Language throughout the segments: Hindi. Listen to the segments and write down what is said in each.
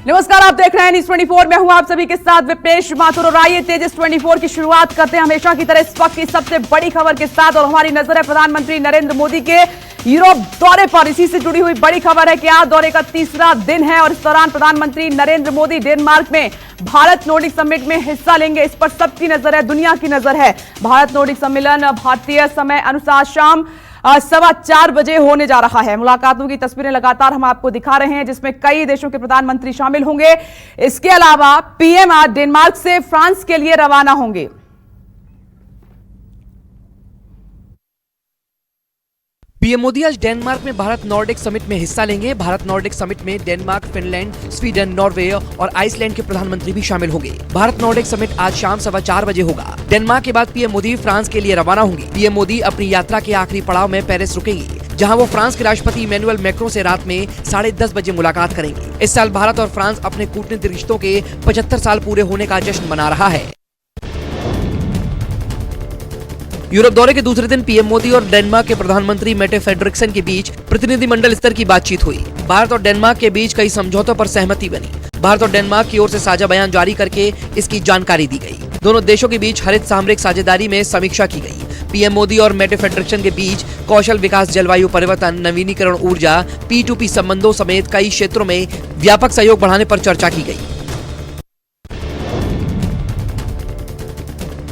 नमस्कार, आप देख रहे हैं न्यूज़ 24। मैं हूं आप सभी के साथ विपेश माथुर और आइए तेजस 24 की शुरुआत करते हैं हमेशा की तरह इस वक्त की सबसे बड़ी खबर के साथ। और हमारी नजर है प्रधानमंत्री नरेंद्र मोदी के यूरोप दौरे पर। इसी से जुड़ी हुई बड़ी खबर है कि आज दौरे का तीसरा दिन है और इस दौरान प्रधानमंत्री नरेंद्र मोदी डेनमार्क में भारत नॉर्डिक समिट में हिस्सा लेंगे। इस पर सबकी नजर है, दुनिया की नजर है। भारत नॉर्डिक सम्मेलन भारतीय समय अनुसार शाम 4:15 बजे होने जा रहा है। मुलाकातों की तस्वीरें लगातार हम आपको दिखा रहे हैं जिसमें कई देशों के प्रधानमंत्री शामिल होंगे। इसके अलावा पीएम आज डेनमार्क से फ्रांस के लिए रवाना होंगे। पीएम मोदी आज डेनमार्क में भारत नॉर्डिक समिट में हिस्सा लेंगे। भारत नॉर्डिक समिट में डेनमार्क, फिनलैंड, स्वीडन, नॉर्वे और आइसलैंड के प्रधानमंत्री भी शामिल होंगे। भारत नॉर्डिक समिट आज शाम 4:15 बजे होगा। डेनमार्क के बाद पीएम मोदी फ्रांस के लिए रवाना होंगे। पीएम मोदी अपनी यात्रा के आखिरी पड़ाव में पेरिस रुकेंगे, जहां वो फ्रांस के राष्ट्रपति इमैनुअल मैक्रों से रात में 10:30 बजे मुलाकात करेंगे। इस साल भारत और फ्रांस अपने कूटनीतिक रिश्तों के 75 साल पूरे होने का जश्न मना रहा है। यूरोप दौरे के दूसरे दिन पीएम मोदी और डेनमार्क के प्रधानमंत्री मेटे फ्रेडरिक्सन के बीच प्रतिनिधिमंडल स्तर की बातचीत हुई। भारत और डेनमार्क के बीच कई समझौतों पर सहमति बनी। भारत और डेनमार्क की ओर से साझा बयान जारी करके इसकी जानकारी दी गई। दोनों देशों के बीच हरित सामरिक साझेदारी में समीक्षा की गई। पीएम मोदी और मेटे फ्रेडरिक्सन के बीच कौशल विकास, जलवायु परिवर्तन, नवीनीकरण ऊर्जा, P2P संबंधों समेत कई क्षेत्रों में व्यापक सहयोग बढ़ाने पर चर्चा की गई।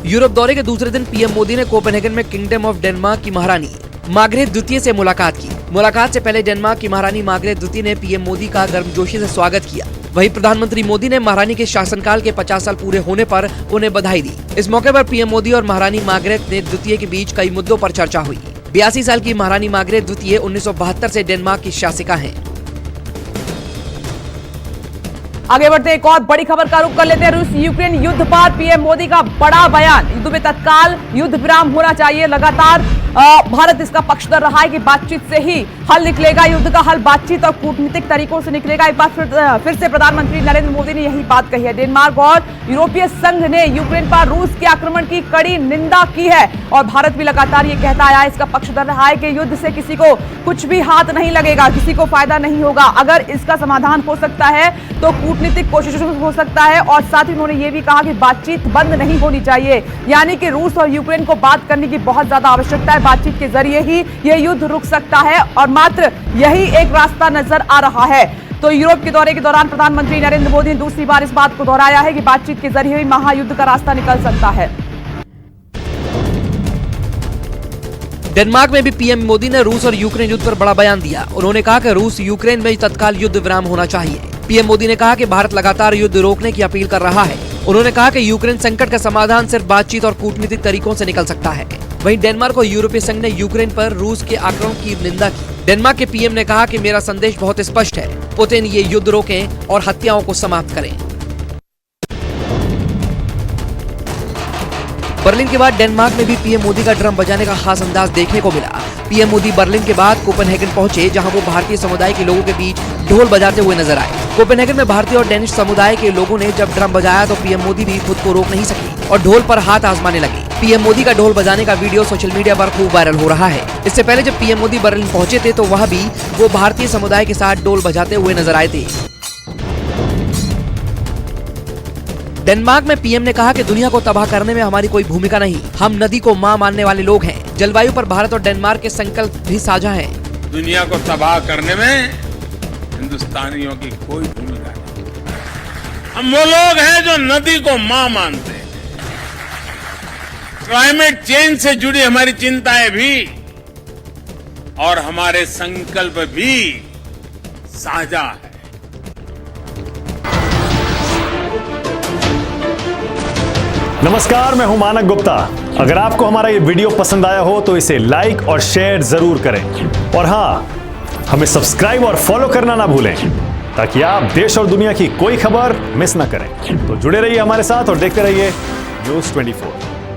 यूरोप दौरे के दूसरे दिन पीएम मोदी ने कोपेनहेगन में किंगडम ऑफ डेनमार्क की महारानी मार्गरेट द्वितीय से मुलाकात की। मुलाकात से पहले डेनमार्क की महारानी मार्गरेट द्वितीय ने पीएम मोदी का गर्मजोशी से स्वागत किया। वहीं प्रधानमंत्री मोदी ने महारानी के शासनकाल के 50 साल पूरे होने पर उन्हें बधाई दी। इस मौके पर पीएम मोदी और महारानी मार्गरेट ने द्वितीय के बीच कई मुद्दों पर चर्चा हुई। 82 साल की महारानी मार्गरेट द्वितीय 1972 से डेनमार्क की शासिका हैं। आगे बढ़ते एक और बड़ी खबर का रुख कर लेते हैं। रूस यूक्रेन युद्ध पर पीएम मोदी का बड़ा बयान। युद्ध में तत्काल युद्ध विराम होना चाहिए। लगातार भारत इसका पक्षधर रहा है कि बातचीत से ही हल निकलेगा। युद्ध का हल बातचीत और कूटनीतिक तरीकों से निकलेगा। एक बार फिर से प्रधानमंत्री नरेंद्र मोदी ने यही बात कही है। डेनमार्क और यूरोपीय संघ ने यूक्रेन पर रूस के आक्रमण की कड़ी निंदा की है और भारत भी लगातार ये कहता आया है, इसका पक्षधर रहा है कि युद्ध से किसी को कुछ भी हाथ नहीं लगेगा, किसी को फायदा नहीं होगा। अगर इसका समाधान हो सकता है तो कूटनीतिक कोशिशों से हो सकता है। और साथ ही उन्होंने ये भी कहा कि बातचीत बंद नहीं होनी चाहिए, यानी कि रूस और यूक्रेन को बात करने की बहुत ज्यादा आवश्यकता है। बातचीत के जरिए ही यह युद्ध रुक सकता है और मात्र यही एक रास्ता नजर आ रहा है। तो यूरोप के दौरे के दौरान प्रधानमंत्री नरेंद्र मोदी ने दूसरी बार इस बात को दोहराया है कि बातचीत के जरिए ही महायुद्ध का रास्ता निकल सकता है। डेनमार्क में भी पीएम मोदी ने रूस और यूक्रेन युद्ध पर बड़ा बयान दिया। उन्होंने कहा कि रूस यूक्रेन में तत्काल युद्ध विराम होना चाहिए। पीएम मोदी ने कहा कि भारत लगातार युद्ध रोकने की अपील कर रहा है। उन्होंने कहा कि यूक्रेन संकट का समाधान सिर्फ बातचीत और कूटनीतिक तरीकों से निकल सकता है। वहीं डेनमार्क और यूरोपीय संघ ने यूक्रेन पर रूस के आक्रमण की निंदा की। डेनमार्क के पीएम ने कहा कि मेरा संदेश बहुत स्पष्ट है, पुतिन ये युद्ध रोकें और हत्याओं को समाप्त करें। बर्लिन के बाद डेनमार्क में भी पीएम मोदी का ड्रम बजाने का खास अंदाज देखने को मिला। पीएम मोदी बर्लिन के बाद कोपेनहेगन पहुंचे, जहां वो भारतीय समुदाय के लोगों के बीच ढोल बजाते हुए नजर आए। कोपेनहेगन में भारतीय और डेनिश समुदाय के लोगों ने जब ड्रम बजाया तो पीएम मोदी भी खुद को रोक नहीं सके और ढोल पर हाथ आजमाने लगे। पीएम मोदी का ढोल बजाने का वीडियो सोशल मीडिया पर खूब वायरल हो रहा है। इससे पहले जब पीएम मोदी बर्लिन पहुंचे थे तो वह भी वो भारतीय समुदाय के साथ ढोल बजाते हुए नजर आए थे। डेनमार्क में पीएम ने कहा कि दुनिया को तबाह करने में हमारी कोई भूमिका नहीं, हम नदी को मां मानने वाले लोग हैं। जलवायु पर भारत और डेनमार्क के संकल्प भी साझा हैं। दुनिया को तबाह करने में हिंदुस्तानियों की कोई भूमिका नहीं। हम वो लोग हैं जो नदी को मां मानते हैं। क्लाइमेट चेंज से जुड़ी हमारी चिंताएं भी और हमारे संकल्प भी साझा है। नमस्कार, मैं हूं मानक गुप्ता। अगर आपको हमारा ये वीडियो पसंद आया हो तो इसे लाइक और शेयर जरूर करें और हाँ, हमें सब्सक्राइब और फॉलो करना ना भूलें ताकि आप देश और दुनिया की कोई खबर मिस ना करें। तो जुड़े रहिए हमारे साथ और देखते रहिए न्यूज़ 24।